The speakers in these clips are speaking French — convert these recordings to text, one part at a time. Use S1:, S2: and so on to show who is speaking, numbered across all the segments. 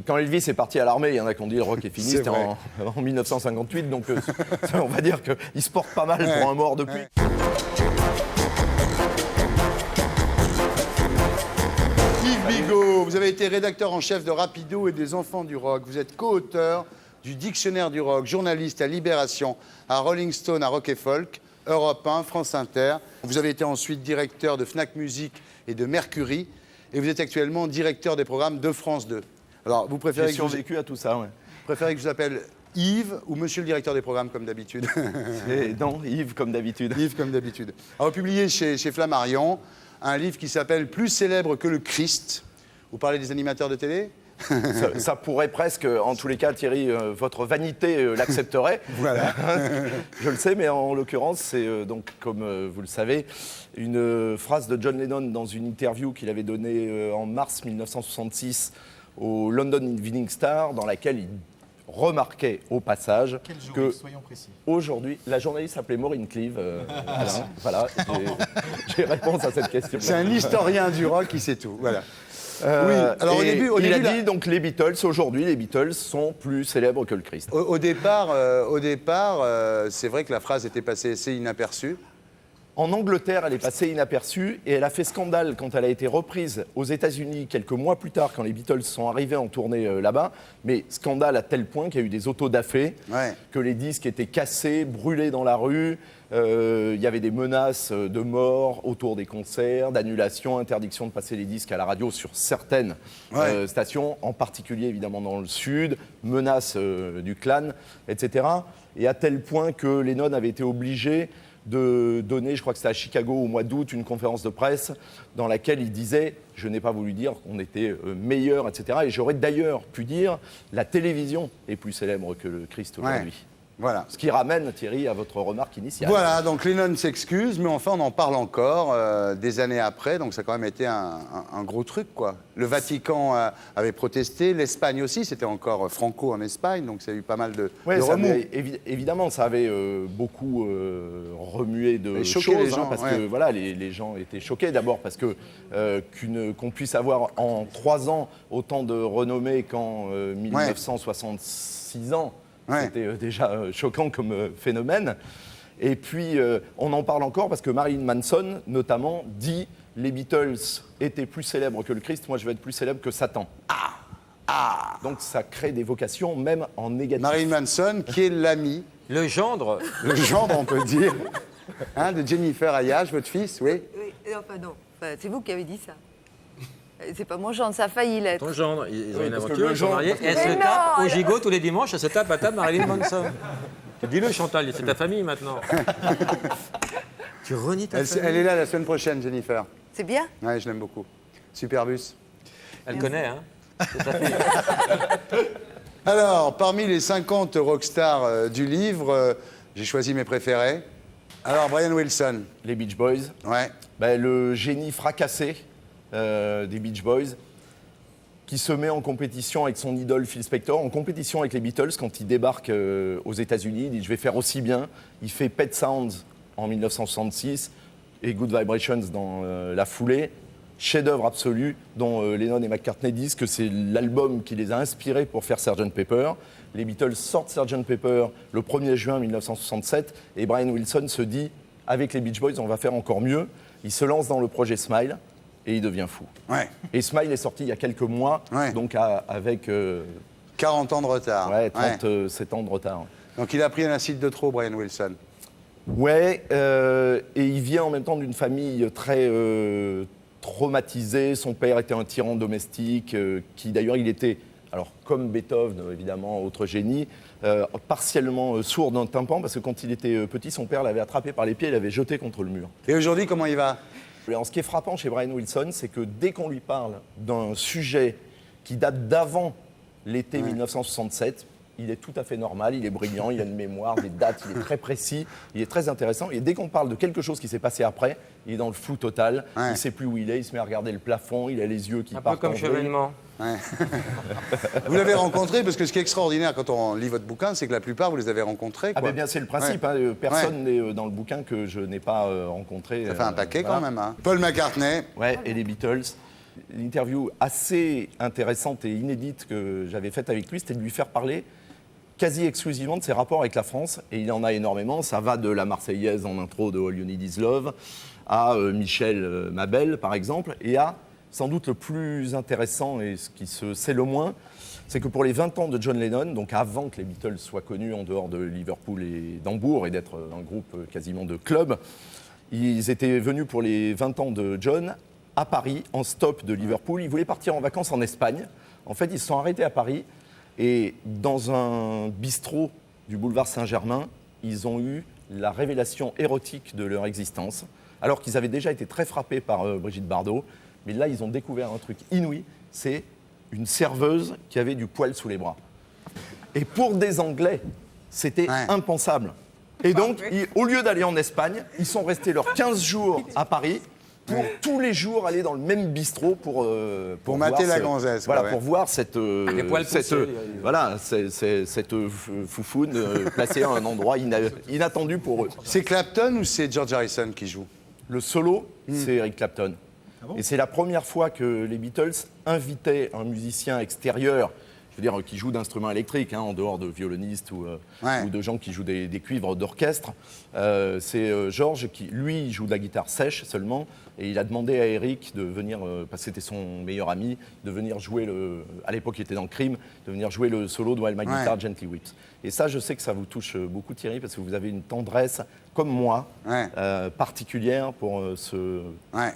S1: quand Elvis est parti à l'armée, il y en a qui ont dit le rock est fini, c'était en 1958, donc on va dire qu'il se porte pas mal pour un mort depuis.
S2: Yves Bigot, vous avez été rédacteur en chef de Rapido et des Enfants du Rock. Vous êtes co-auteur du Dictionnaire du Rock, journaliste à Libération, à Rolling Stone, à Rock et Folk, Europe 1, France Inter. Vous avez été ensuite directeur de Fnac Musique et de Mercury. Et vous êtes actuellement directeur des programmes de France 2. Alors, vous préférez
S1: J'ai survécu à tout ça, ouais.
S2: préférez que je vous appelle Yves ou Monsieur le directeur des programmes, comme d'habitude?
S1: Non, Yves, comme d'habitude.
S2: Yves, comme d'habitude. Alors, vous publiez chez Flammarion un livre qui s'appelle « Plus célèbre que le Christ ». Vous parlez des animateurs de télé?
S1: Ça pourrait presque, en tous les cas, Thierry, votre vanité l'accepterait.
S2: Voilà.
S1: Je le sais, mais en l'occurrence, c'est donc, comme vous le savez, une phrase de John Lennon dans une interview qu'il avait donnée en mars 1966 au London Evening Star, dans laquelle il remarquait au passage que aujourd'hui, la journaliste s'appelait Maureen Cleave. Voilà, j'ai réponse à cette question.
S2: C'est un historien du rock qui sait tout. Voilà.
S1: Oui, alors il a dit donc les Beatles, aujourd'hui, les Beatles sont plus célèbres que le Christ.
S2: Au départ, c'est vrai que la phrase était passée assez inaperçue.
S1: En Angleterre, elle est passée inaperçue et elle a fait scandale quand elle a été reprise aux États-Unis quelques mois plus tard, quand les Beatles sont arrivés en tournée là-bas. Mais scandale à tel point qu'il y a eu des autodafés, que les disques étaient cassés, brûlés dans la rue. Il y avait des menaces de mort autour des concerts, d'annulation, interdiction de passer les disques à la radio sur certaines stations, en particulier évidemment dans le sud, menaces du clan, etc. Et à tel point que Lennon avait été obligé de donner, je crois que c'était à Chicago au mois d'août, une conférence de presse dans laquelle il disait « Je n'ai pas voulu dire qu'on était meilleur, etc. » Et j'aurais d'ailleurs pu dire « La télévision est plus célèbre que le Christ aujourd'hui. »
S2: Voilà.
S1: Ce qui ramène, Thierry, à votre remarque initiale.
S2: Voilà, donc Lennon s'excuse, mais enfin on en parle encore des années après, donc ça a quand même été un gros truc, quoi. Le Vatican avait protesté, l'Espagne aussi, c'était encore Franco en Espagne, donc ça a eu pas mal de remous.
S1: Évidemment, ça avait beaucoup remué de choses,
S2: les gens,
S1: parce que voilà, les gens étaient choqués, d'abord parce que qu'on puisse avoir en 3 ans autant de renommée qu'en 1966 ans. C'était déjà choquant comme phénomène. Et puis, on en parle encore parce que Marilyn Manson, notamment, dit « Les Beatles étaient plus célèbres que le Christ, moi je vais être plus célèbre que Satan ». Donc ça crée des vocations, même en négatif.
S2: Marilyn Manson, qui est l'ami...
S3: Le gendre,
S2: on peut dire, hein, de Jennifer Ayage, votre fils, oui.
S4: Oui, enfin non, c'est vous qui avez dit ça. C'est pas mon gendre, ça a failli l'être.
S3: ton gendre, ils ont une
S1: parce que
S3: aventure,
S1: le
S3: ils sont
S1: gendre-
S3: mariés, et elle
S4: Mais
S3: se
S4: non,
S3: tape au
S4: elle-
S3: gigot tous les dimanches, elle se tape à table Marilyn Manson. Dis-le Chantal, c'est ta famille maintenant. Tu renies ta famille.
S2: Elle est là la semaine prochaine, Jennifer.
S4: C'est bien?
S2: Ouais, je l'aime beaucoup. Superbus.
S3: Elle connaît, hein. C'est ta fille.
S2: Alors, parmi les 50 rockstars du livre, j'ai choisi mes préférés. Alors, Brian Wilson.
S1: Les Beach Boys,
S2: Ouais.
S1: le génie fracassé des Beach Boys, qui se met en compétition avec son idole Phil Spector, en compétition avec les Beatles quand il débarque aux États-Unis. Il dit « Je vais faire aussi bien ». Il fait Pet Sounds en 1966 et Good Vibrations dans la foulée. Chef-d'œuvre absolu dont Lennon et McCartney disent que c'est l'album qui les a inspirés pour faire Sgt. Pepper. Les Beatles sortent Sgt. Pepper le 1er juin 1967 et Brian Wilson se dit « Avec les Beach Boys, on va faire encore mieux ». Il se lance dans le projet Smile et il devient fou.
S2: Ouais.
S1: Et Smile est sorti il y a quelques mois, donc avec
S2: 40 ans de retard.
S1: 37 ans de retard.
S2: Donc, il a pris un acide de trop, Brian Wilson.
S1: Ouais, et il vient en même temps d'une famille très traumatisée. Son père était un tyran domestique, qui d'ailleurs, il était, alors comme Beethoven, évidemment, autre génie, partiellement sourd d'un tympan, parce que quand il était petit, son père l'avait attrapé par les pieds et l'avait jeté contre le mur.
S2: Et aujourd'hui, comment il va?
S1: Alors, ce qui est frappant chez Brian Wilson, c'est que dès qu'on lui parle d'un sujet qui date d'avant l'été 1967, il est tout à fait normal, il est brillant, il a une mémoire, des dates, il est très précis, il est très intéressant. Et dès qu'on parle de quelque chose qui s'est passé après, il est dans le flou total, il ne sait plus où il est, il se met à regarder le plafond, il a les yeux qui
S3: Un peu
S1: partent
S3: comme
S1: en vrille.
S3: Chevènement.
S2: Vous l'avez rencontré, parce que ce qui est extraordinaire quand on lit votre bouquin, c'est que la plupart, vous les avez rencontrés.
S1: Ah
S2: Quoi.
S1: ben bien, c'est le principe, hein, personne n'est dans le bouquin que je n'ai pas rencontré.
S2: Ça fait un paquet
S1: voilà.
S2: quand même. Hein. Paul McCartney.
S1: Ouais, et les Beatles. l'interview assez intéressante et inédite que j'avais faite avec lui, c'était de lui faire parler quasi exclusivement de ses rapports avec la France. Et il en a énormément. Ça va de la Marseillaise en intro de All You Need Is Love à Michel Mabel, par exemple, et à sans doute le plus intéressant et ce qui se sait le moins, c'est que pour les 20 ans de John Lennon, donc avant que les Beatles soient connus en dehors de Liverpool et d'Hambourg et d'être un groupe quasiment de club, ils étaient venus pour les 20 ans de John à Paris, en stop de Liverpool. Ils voulaient partir en vacances en Espagne. En fait, ils se sont arrêtés à Paris et dans un bistrot du boulevard Saint-Germain, ils ont eu la révélation érotique de leur existence, alors qu'ils avaient déjà été très frappés par Brigitte Bardot. Mais là, ils ont découvert un truc inouï, c'est une serveuse qui avait du poil sous les bras. Et pour des Anglais, c'était impensable. Et donc, au lieu d'aller en Espagne, ils sont restés leurs 15 jours à Paris pour tous les jours aller dans le même bistrot pour
S2: mater
S1: voir
S2: la gonzesse.
S1: Voilà,
S2: quoi,
S1: pour voir cette foufoune placée à un endroit inattendu pour eux.
S2: C'est Clapton ou c'est George Harrison qui joue?
S1: Le solo, c'est Eric Clapton. Et c'est la première fois que les Beatles invitaient un musicien extérieur, je veux dire, qui joue d'instruments électriques, en dehors de violonistes ou de gens qui jouent des cuivres d'orchestre. C'est George qui, lui, joue de la guitare sèche seulement, et il a demandé à Eric de venir, parce que c'était son meilleur ami, de venir jouer, à l'époque il était dans le Crime, de venir jouer le solo de While My Guitar Gently Weeps. Et ça, je sais que ça vous touche beaucoup, Thierry, parce que vous avez une tendresse, comme moi, particulière pour ce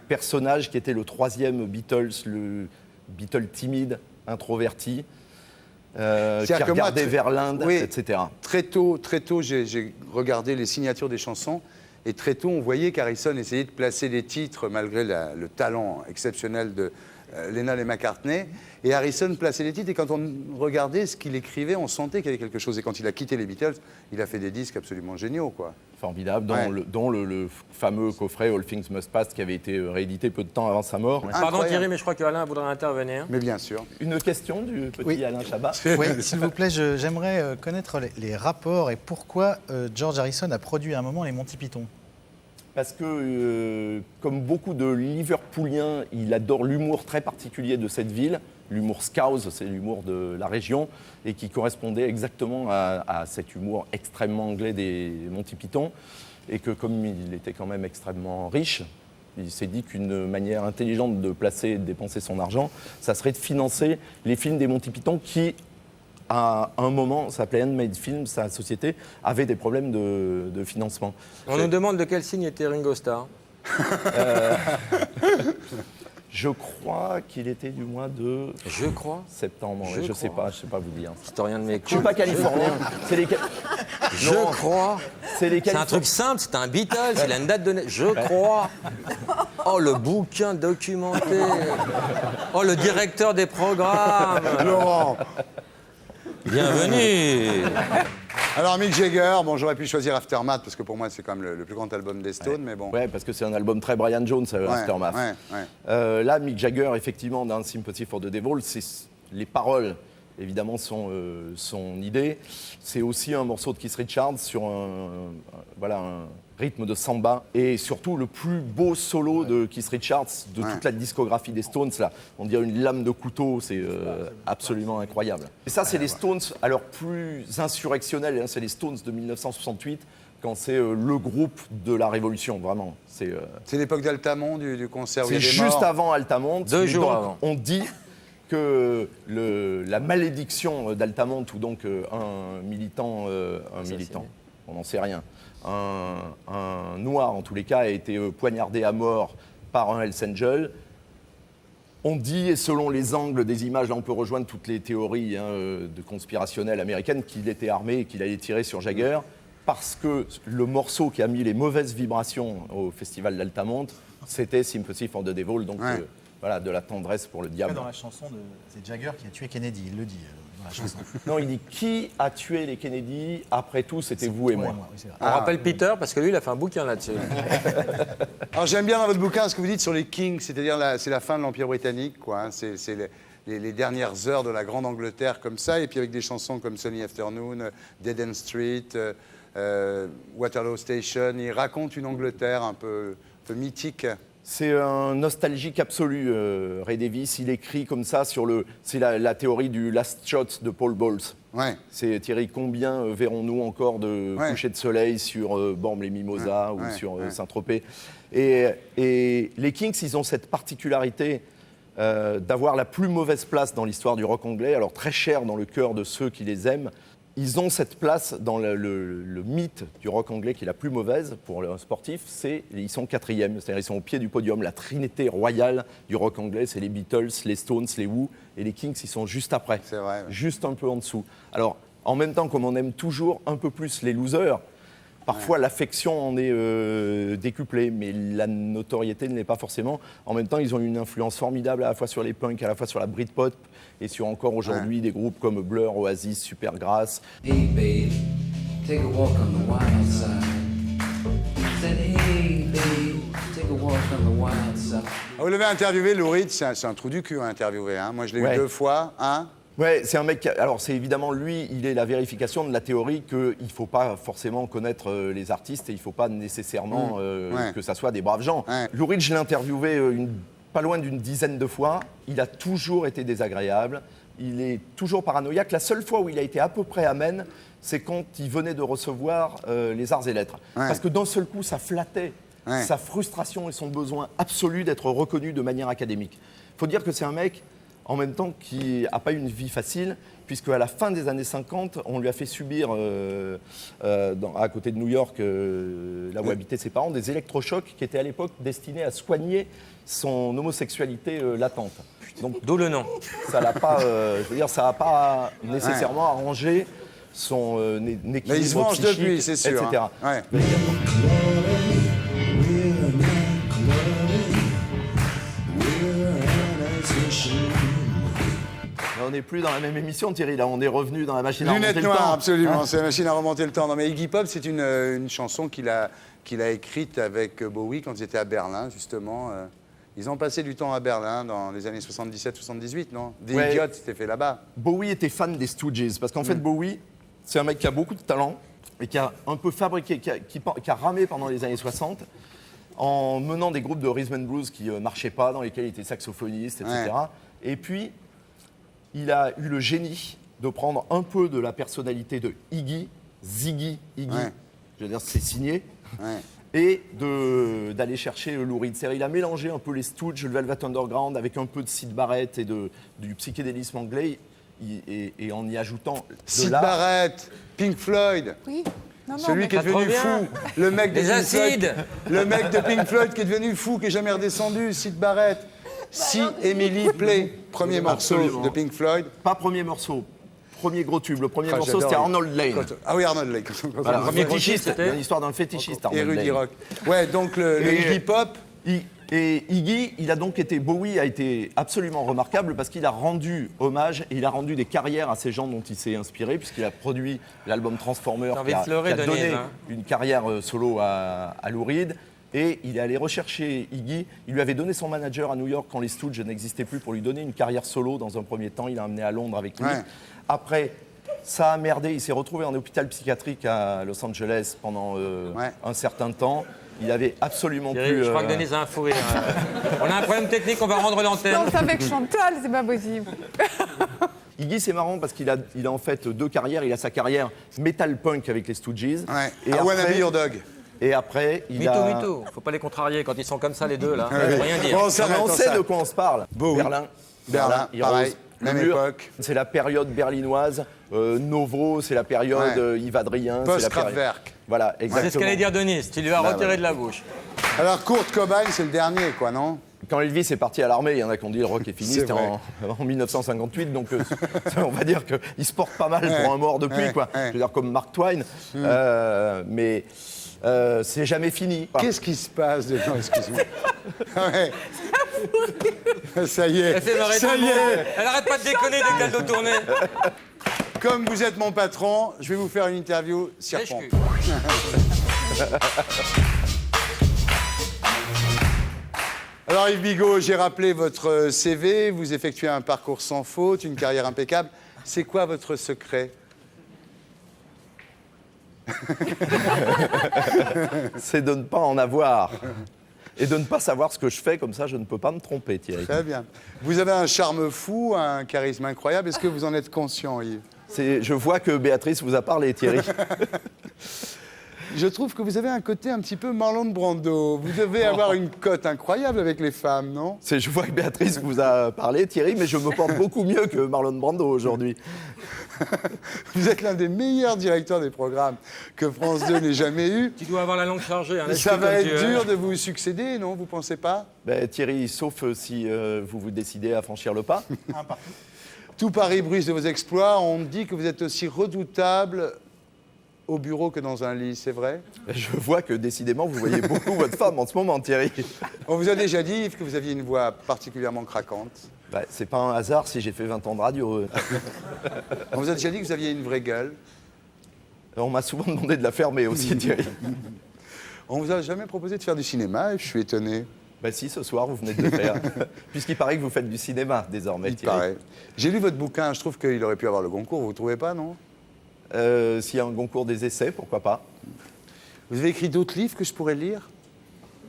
S1: personnage qui était le troisième Beatles, le Beatle timide, introverti, qui regardait vers l'Inde, etc.
S2: Très tôt, j'ai regardé les signatures des chansons. Et très tôt, on voyait qu'Harrison essayait de placer les titres, malgré le talent exceptionnel de Lennon et McCartney. Et Harrison plaçait les titres. Et quand on regardait ce qu'il écrivait, on sentait qu'il y avait quelque chose. Et quand il a quitté les Beatles, il a fait des disques absolument géniaux, quoi.
S1: Formidable, dont le fameux coffret All Things Must Pass qui avait été réédité peu de temps avant sa mort.
S3: Pardon Thierry, mais je crois qu'Alain voudrait intervenir.
S2: Mais bien sûr.
S1: Une question du petit Alain Chabat.
S5: Oui, s'il vous plaît, j'aimerais connaître les rapports et pourquoi George Harrison a produit à un moment les Monty Python.
S1: Parce que, comme beaucoup de Liverpooliens, il adore l'humour très particulier de cette ville. L'humour scouse, c'est l'humour de la région, et qui correspondait exactement à cet humour extrêmement anglais des Monty Python. Et que comme il était quand même extrêmement riche, il s'est dit qu'une manière intelligente de placer et de dépenser son argent, ça serait de financer les films des Monty Python qui, à un moment, ça s'appelait Handmade Films, sa société, avait des problèmes de financement.
S3: On nous demande de quel signe était Ringo Starr.
S1: Je crois qu'il était du mois de septembre. Je ne sais pas vous dire.
S3: Historien de mes
S1: Je
S3: coups.
S1: suis pas californien. C'est les
S3: Je crois. C'est un truc simple, c'est un Beatles, il a une date de naissance. Je crois. Oh, le bouquin documenté. Oh, le directeur des programmes.
S2: Laurent.
S3: Bienvenue.
S2: Alors Mick Jagger, bon, j'aurais pu choisir Aftermath parce que pour moi c'est quand même le plus grand album des Stones, mais bon.
S1: Ouais, parce que c'est un album très Brian Jones, Aftermath. Là, Mick Jagger, effectivement, dans Sympathy for the Devil, les paroles, évidemment, sont son idée. C'est aussi un morceau de Keith Richards sur un rythme de samba et surtout le plus beau solo de Keith Richards de toute la discographie des Stones. Là. On dirait une lame de couteau, c'est absolument incroyable. Et ça, c'est les Stones à leur plus insurrectionnel, hein, c'est les Stones de 1968, quand c'est le groupe de la Révolution, vraiment. C'est
S2: l'époque d'Altamont, du concert où il y
S1: c'est
S2: a des morts.
S1: juste avant Altamont.
S3: 2 jours
S1: donc,
S3: avant.
S1: On dit que la malédiction d'Altamont, ou donc un militant, on n'en sait rien, un noir en tous les cas, a été poignardé à mort par un Hells Angel. On dit, et selon les angles des images, là on peut rejoindre toutes les théories de conspirationnelles américaines, qu'il était armé et qu'il allait tirer sur Jagger, parce que le morceau qui a mis les mauvaises vibrations au festival d'Altamont, c'était Sympathy for the Devil, donc de la tendresse pour le diable.
S5: Dans la chanson, c'est Jagger qui a tué Kennedy, il le dit dans la chanson.
S1: Non, il dit qui a tué les Kennedy? Après tout, c'était vous et moi.
S3: On rappelle Peter parce que lui, il a fait un bouquin là-dessus.
S2: Alors j'aime bien dans votre bouquin ce que vous dites sur les Kings, c'est-à-dire c'est la fin de l'Empire britannique, quoi. Hein. C'est les dernières heures de la grande Angleterre comme ça, et puis avec des chansons comme Sunny Afternoon, Dead End Street, Waterloo Station, il raconte une Angleterre un peu mythique.
S1: C'est un nostalgique absolu, Ray Davies. Il écrit comme ça sur le... C'est la théorie du last shot de Paul Bowles.
S2: Ouais.
S1: C'est Thierry, combien verrons-nous encore de couchers de soleil sur Bormes-les-Mimosas ou sur Saint-Tropez et les Kinks, ils ont cette particularité d'avoir la plus mauvaise place dans l'histoire du rock anglais, alors très cher dans le cœur de ceux qui les aiment. Ils ont cette place dans le mythe du rock anglais qui est la plus mauvaise pour un sportif, ils sont 4e, c'est-à-dire ils sont au pied du podium. La trinité royale du rock anglais, c'est les Beatles, les Stones, les Who, et les Kinks, ils sont juste après,
S2: c'est vrai,
S1: juste un peu en dessous. Alors, en même temps, comme on aime toujours un peu plus les losers, parfois l'affection en est décuplée, mais la notoriété ne l'est pas forcément. En même temps, ils ont une influence formidable à la fois sur les punks, à la fois sur la Britpop, et sur encore aujourd'hui des groupes comme Blur, Oasis, Supergrass.
S6: Hey babe, take a walk on the wild side. Said hey babe, take a walk on the wild side.
S2: Vous l'avez interviewé, Lou Reed, c'est un trou du cul à interviewer. Hein. Moi, je l'ai eu 2 fois. Hein.
S1: Ouais, c'est un mec. Alors, c'est évidemment lui, il est la vérification de la théorie qu'il ne faut pas forcément connaître les artistes et il ne faut pas nécessairement que ça soit des braves gens.
S2: Ouais.
S1: Lou Reed, je l'ai interviewé pas loin d'une dizaine de fois. Il a toujours été désagréable. Il est toujours paranoïaque. La seule fois où il a été à peu près amène, c'est quand il venait de recevoir les Arts et Lettres.
S2: Ouais.
S1: Parce que d'un seul coup, ça flattait sa frustration et son besoin absolu d'être reconnu de manière académique. Il faut dire que c'est un mec, en même temps, qui n'a pas eu une vie facile, puisque à la fin des années 50, on lui a fait subir, à côté de New York, là où habitaient ses parents, des électrochocs qui étaient à l'époque destinés à soigner son homosexualité latente. Donc,
S3: D'où le nom.
S1: ça l'a pas, je veux dire, ça n'a pas nécessairement arrangé son équilibre
S2: Mais il se venge
S1: psychique,
S2: depuis, c'est sûr.
S1: etc.
S2: Hein. Ouais.
S1: On n'est plus dans la même émission, Thierry. Là, on est revenu dans la machine à
S2: Lunettes
S1: remonter le
S2: noires,
S1: temps.
S2: absolument. C'est la machine à remonter le temps. Non, mais Iggy Pop, c'est une chanson qu'il a écrite avec Bowie quand ils étaient à Berlin, justement. Ils ont passé du temps à Berlin dans les années 77-78, non? Des Idiots, c'était fait là-bas.
S1: Bowie était fan des Stooges, parce qu'en fait, Bowie, c'est un mec qui a beaucoup de talent et qui a un peu fabriqué, qui a ramé pendant les années 60 en menant des groupes de rhythm and blues qui ne marchaient pas, dans lesquels il était saxophoniste, etc.
S2: Ouais.
S1: Et puis, il a eu le génie de prendre un peu de la personnalité de Iggy, Iggy,
S2: Ouais.
S1: je veux dire, c'est signé,
S2: Ouais.
S1: et d'aller chercher Lou Reed. C'est-à-dire, il a mélangé un peu les Stooges, le Velvet Underground, avec un peu de Syd Barrett et du psychédélisme anglais, et en y ajoutant de
S2: Syd
S1: l'art.
S2: Barrett, Pink Floyd.
S4: Oui. Non, non,
S2: Celui
S4: mais
S2: qui est
S3: Pas trop
S2: devenu
S3: bien.
S2: fou, le mec de
S3: Les
S2: Pink Floyd,
S3: acides.
S2: le mec de Pink Floyd qui est devenu fou, qui est jamais redescendu, Syd Barrett. Si Emily Play, premier morceau
S1: Absolument.
S2: de Pink Floyd.
S1: Pas premier morceau, premier gros tube. Le premier
S2: Ah,
S1: morceau,
S2: j'adore.
S1: c'était Arnold Lane.
S2: Ah oui, Arnold Lake.
S1: Voilà, un
S3: Premier
S1: fétichiste,
S3: c'était
S1: il y a une histoire d'un fétichiste,
S2: Et
S1: Arnold
S2: Rudy
S1: Lane.
S2: Rock. Ouais, donc le
S1: Et-
S2: Iggy Pop.
S1: Et Iggy, Bowie a été absolument remarquable parce qu'il a rendu hommage et il a rendu des carrières à ces gens dont il s'est inspiré, puisqu'il a produit l'album Transformer
S3: T'as envie
S1: qui
S3: de
S1: a,
S3: pleurer,
S1: qui a
S3: Denise,
S1: donné
S3: hein.
S1: une carrière solo à Lou Reed. Et il est allé rechercher Iggy. Il lui avait donné son manager à New York quand les Stooges n'existaient plus pour lui donner une carrière solo dans un premier temps. Il l'a emmené à Londres avec lui.
S2: Ouais.
S1: Après, ça a merdé. Il s'est retrouvé en hôpital psychiatrique à Los Angeles pendant un certain temps. Il avait absolument
S3: Thierry,
S1: plus...
S3: je crois que Denise a un fou rire. On a un problème technique, on va rendre l'antenne.
S4: Non, c'est avec Chantal, c'est pas possible.
S1: Iggy, c'est marrant parce qu'il a en fait 2 carrières. Il a sa carrière metal punk avec les Stooges.
S2: Ouais.
S1: Et
S2: I Wanna
S1: après-
S2: Be Your Dog.
S1: Et après, il a...
S3: Mytho. Faut pas les contrarier quand ils sont comme ça, les deux, là.
S2: Oui.
S3: Faut rien dire.
S2: Bon, on
S1: Non, mais
S2: s'arrête,
S1: on
S2: on
S1: sait
S2: s'arrête.
S1: de quoi on se parle.
S2: Bowie. Berlin,
S1: Heroes,
S2: pareil,
S1: le
S2: même
S1: mur.
S2: époque.
S1: C'est la période berlinoise. Novo, c'est la période
S2: Ouais.
S1: Yves Adrien. c'est la période-
S2: Post-Kraftwerk.
S1: Voilà, exactement.
S3: C'est ce qu'allait dire Denise. Tu lui as
S1: Bah,
S3: retiré
S1: voilà.
S3: de la bouche.
S2: Alors, Kurt Cobain, c'est le dernier, quoi, non?
S1: Quand Elvis est parti à l'armée, il y en a qui ont dit le rock est fini,
S2: C'est
S1: c'était
S2: vrai.
S1: en 1958, donc on va dire qu'il se porte pas mal pour un mort depuis,
S2: ouais,
S1: quoi.
S2: ouais.
S1: Je veux dire, comme Mark Twain. Mais c'est jamais fini.
S2: Qu'est-ce qui se passe dedans? Excuse-moi. Ouais. Ça y est.
S3: Elle fait marrer tout
S2: Ça
S3: le
S2: y
S3: monde.
S2: est.
S3: Elle arrête pas de déconner dès qu'elle doit tourner.
S2: Comme vous êtes mon patron, je vais vous faire une interview serpent.
S3: Lèche-cul.
S2: Alors Yves Bigot, j'ai rappelé votre CV, vous effectuez un parcours sans faute, une carrière impeccable. C'est quoi votre secret?
S1: C'est de ne pas en avoir. et de ne pas savoir ce que je fais, comme ça je ne peux pas me tromper, Thierry.
S2: Très bien. Vous avez un charme fou, un charisme incroyable. Est-ce que vous en êtes conscient, Yves?
S1: Je vois que Béatrice vous a parlé, Thierry.
S2: Je trouve que vous avez un côté un petit peu Marlon Brando. Vous devez avoir une cote incroyable avec les femmes, non?
S1: Je vois que Béatrice vous a parlé, Thierry, mais je me porte beaucoup mieux que Marlon Brando aujourd'hui.
S2: Vous êtes l'un des meilleurs directeurs des programmes que France 2 n'ait jamais eu.
S3: Tu dois avoir la langue chargée. Hein,
S2: Ça va être dur de vous succéder, non? Vous pensez pas?
S1: Thierry, sauf si vous vous décidez à franchir le pas.
S2: Tout Paris bruise de vos exploits. On dit que vous êtes aussi redoutable au bureau que dans un lit, c'est vrai?
S1: Je vois que décidément vous voyez beaucoup votre femme en ce moment, Thierry.
S2: On vous a déjà dit, Yves, que vous aviez une voix particulièrement craquante.
S1: C'est pas un hasard si j'ai fait 20 ans de radio.
S2: On vous a déjà dit que vous aviez une vraie gueule.
S1: On m'a souvent demandé de la fermer aussi, Thierry.
S2: On vous a jamais proposé de faire du cinéma et je suis étonné.
S1: Si, ce soir, vous venez de le faire. Puisqu'il paraît que vous faites du cinéma désormais,
S2: Il
S1: Thierry.
S2: paraît. J'ai lu votre bouquin, je trouve qu'il aurait pu avoir le Goncourt, vous ne trouvez pas, non?
S1: S'il y a un concours des essais, pourquoi pas.
S2: Vous avez écrit d'autres livres que je pourrais lire?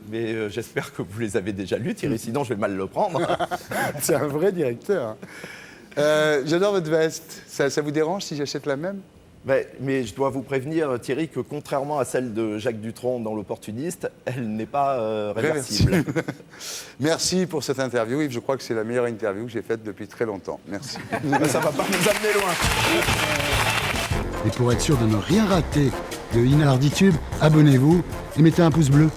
S1: Mais j'espère que vous les avez déjà lus, Thierry, sinon je vais mal le prendre.
S2: C'est un vrai directeur. J'adore votre veste. Ça vous dérange si j'achète la même?
S1: Mais je dois vous prévenir, Thierry, que contrairement à celle de Jacques Dutronc dans L'Opportuniste, elle n'est pas réversible.
S2: Merci pour cette interview, Yves. Je crois que c'est la meilleure interview que j'ai faite depuis très longtemps. Merci.
S1: Ça va pas nous amener loin.
S7: Et pour être sûr de ne rien rater de Inarditube, abonnez-vous et mettez un pouce bleu.